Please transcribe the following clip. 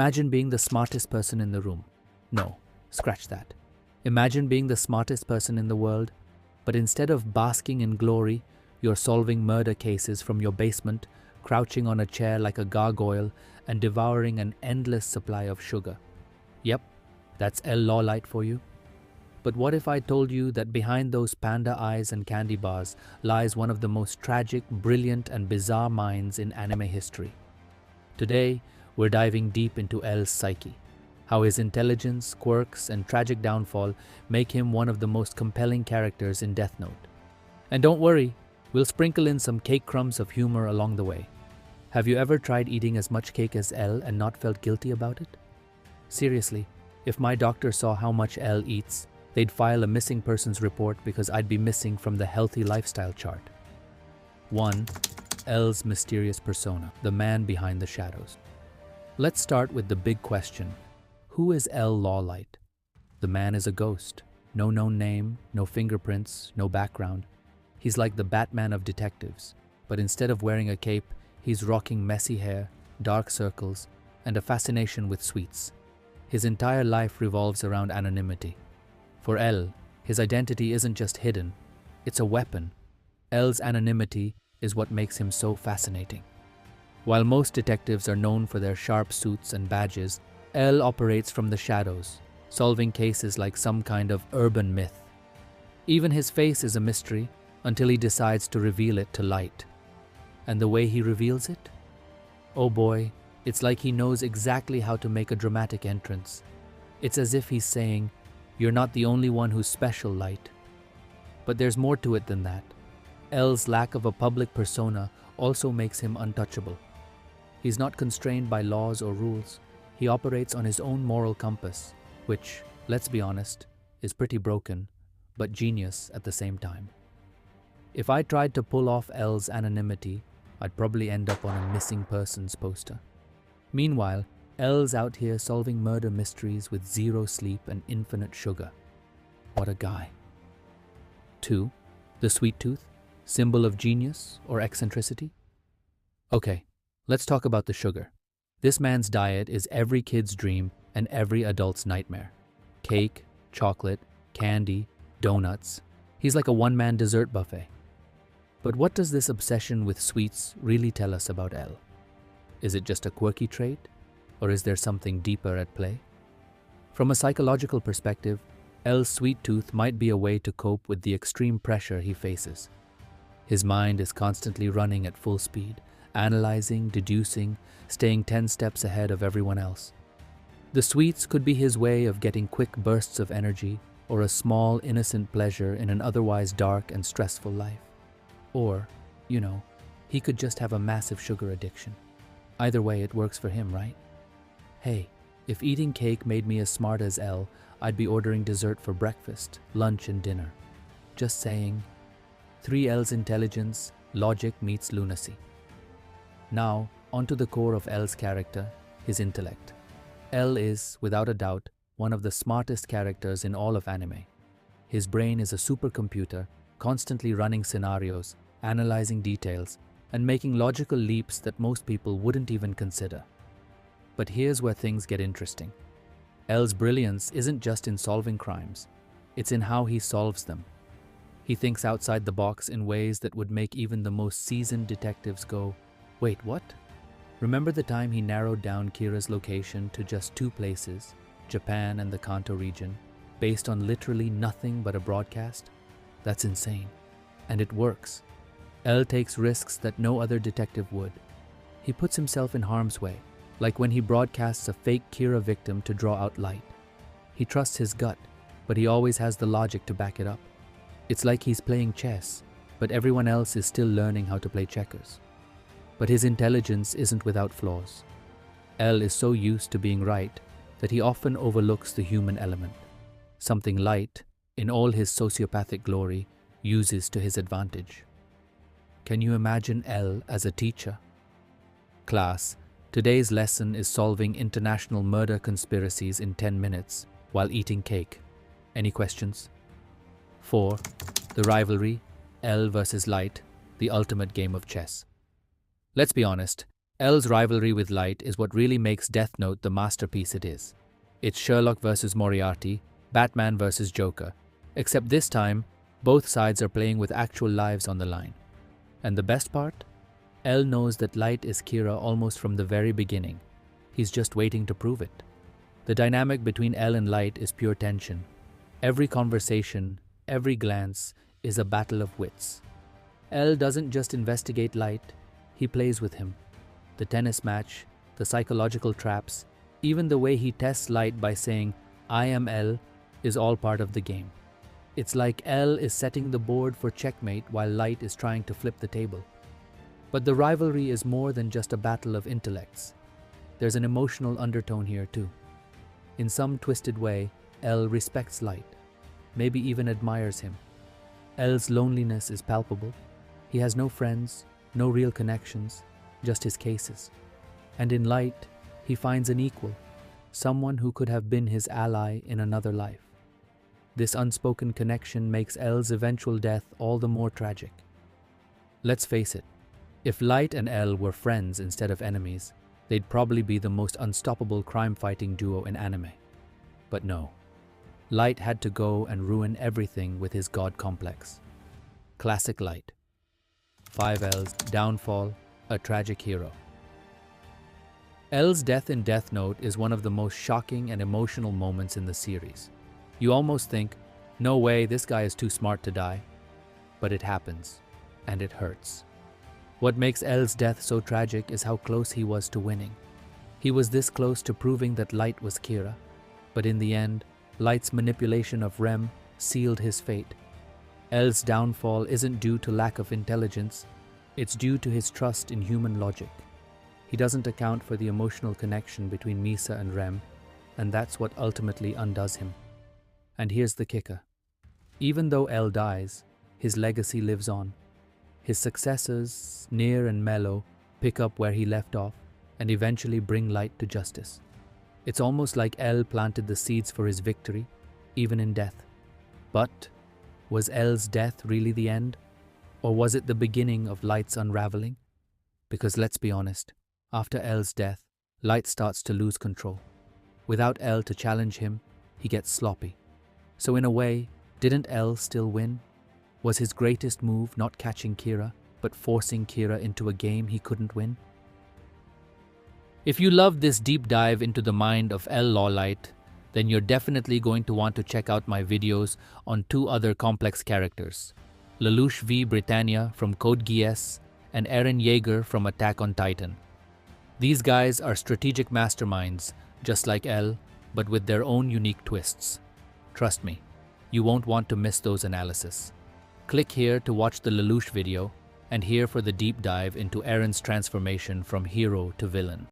Imagine being the smartest person in the room. No, scratch that. Imagine being the smartest person in the world, but instead of basking in glory, you're solving murder cases from your basement, crouching on a chair like a gargoyle, and devouring an endless supply of sugar. Yep, that's L Lawliet for you. But what if I told you that behind those panda eyes and candy bars lies one of the most tragic, brilliant, and bizarre minds in anime history? Today, we're diving deep into L's psyche, how his intelligence, quirks, and tragic downfall make him one of the most compelling characters in Death Note. And don't worry, we'll sprinkle in some cake crumbs of humor along the way. Have you ever tried eating as much cake as L and not felt guilty about it? Seriously, if my doctor saw how much L eats, they'd file a missing persons report because I'd be missing from the healthy lifestyle chart. 1. L's mysterious persona, the man behind the shadows. Let's start with the big question. Who is L Lawliet? The man is a ghost. No known name, no fingerprints, no background. He's like the Batman of detectives, but instead of wearing a cape, he's rocking messy hair, dark circles, and a fascination with sweets. His entire life revolves around anonymity. For L, his identity isn't just hidden, it's a weapon. L's anonymity is what makes him so fascinating. While most detectives are known for their sharp suits and badges, L operates from the shadows, solving cases like some kind of urban myth. Even his face is a mystery until he decides to reveal it to light. And the way he reveals it? Oh boy, it's like he knows exactly how to make a dramatic entrance. It's as if he's saying, "You're not the only one who's special, Light." But there's more to it than that. L's lack of a public persona also makes him untouchable. He's not constrained by laws or rules. He operates on his own moral compass, which, let's be honest, is pretty broken, but genius at the same time. If I tried to pull off L's anonymity, I'd probably end up on a missing persons poster. Meanwhile, L's out here solving murder mysteries with zero sleep and infinite sugar. What a guy. 2. The sweet tooth, symbol of genius or eccentricity? Okay, let's talk about the sugar. This man's diet is every kid's dream and every adult's nightmare. Cake, chocolate, candy, donuts. He's like a one-man dessert buffet. But what does this obsession with sweets really tell us about L? Is it just a quirky trait? Or is there something deeper at play? From a psychological perspective, L's sweet tooth might be a way to cope with the extreme pressure he faces. His mind is constantly running at full speed, analyzing, deducing, staying 10 steps ahead of everyone else. The sweets could be his way of getting quick bursts of energy or a small, innocent pleasure in an otherwise dark and stressful life. Or, he could just have a massive sugar addiction. Either way, it works for him, right? Hey, if eating cake made me as smart as L, I'd be ordering dessert for breakfast, lunch, and dinner. Just saying. 3 L's intelligence, logic meets lunacy. Now, onto the core of L's character, his intellect. L is, without a doubt, one of the smartest characters in all of anime. His brain is a supercomputer, constantly running scenarios, analyzing details, and making logical leaps that most people wouldn't even consider. But here's where things get interesting. L's brilliance isn't just in solving crimes, it's in how he solves them. He thinks outside the box in ways that would make even the most seasoned detectives go, "Wait, what?" Remember the time he narrowed down Kira's location to just 2 places, Japan and the Kanto region, based on literally nothing but a broadcast? That's insane. And it works. L takes risks that no other detective would. He puts himself in harm's way, like when he broadcasts a fake Kira victim to draw out Light. He trusts his gut, but he always has the logic to back it up. It's like he's playing chess, but everyone else is still learning how to play checkers. But his intelligence isn't without flaws. L is so used to being right that he often overlooks the human element, something Light, in all his sociopathic glory, uses to his advantage. Can you imagine L as a teacher? Class, today's lesson is solving international murder conspiracies in 10 minutes while eating cake. Any questions? 4. The rivalry, L versus Light, the ultimate game of chess. Let's be honest, L's rivalry with Light is what really makes Death Note the masterpiece it is. It's Sherlock versus Moriarty, Batman versus Joker, except this time, both sides are playing with actual lives on the line. And the best part? L knows that Light is Kira almost from the very beginning. He's just waiting to prove it. The dynamic between L and Light is pure tension. Every conversation, every glance is a battle of wits. L doesn't just investigate Light, he plays with him. The tennis match, the psychological traps, even the way he tests Light by saying, "I am L," is all part of the game. It's like L is setting the board for checkmate while Light is trying to flip the table. But the rivalry is more than just a battle of intellects. There's an emotional undertone here too. In some twisted way, L respects Light, maybe even admires him. L's loneliness is palpable. He has no friends, no real connections, just his cases. And in Light, he finds an equal, someone who could have been his ally in another life. This unspoken connection makes L's eventual death all the more tragic. Let's face it, if Light and L were friends instead of enemies, they'd probably be the most unstoppable crime-fighting duo in anime. But no. Light had to go and ruin everything with his god complex. Classic Light. 5 L's downfall, a tragic hero. L's death in Death Note is one of the most shocking and emotional moments in the series. You almost think, no way, this guy is too smart to die. But it happens, and it hurts. What makes L's death so tragic is how close he was to winning. He was this close to proving that Light was Kira, but in the end, Light's manipulation of Rem sealed his fate. L's downfall isn't due to lack of intelligence, it's due to his trust in human logic. He doesn't account for the emotional connection between Misa and Rem, and that's what ultimately undoes him. And here's the kicker. Even though L dies, his legacy lives on. His successors, Near and Mello, pick up where he left off and eventually bring Light to justice. It's almost like L planted the seeds for his victory, even in death. But was L's death really the end? Or was it the beginning of Light's unraveling? Because let's be honest, after L's death, Light starts to lose control. Without L to challenge him, he gets sloppy. So in a way, didn't L still win? Was his greatest move not catching Kira, but forcing Kira into a game he couldn't win? If you loved this deep dive into the mind of L Lawliet, then you're definitely going to want to check out my videos on 2 other complex characters, Lelouch v. Britannia from Code Geass and Eren Yeager from Attack on Titan. These guys are strategic masterminds, just like L, but with their own unique twists. Trust me, you won't want to miss those analyses. Click here to watch the Lelouch video, and here for the deep dive into Eren's transformation from hero to villain.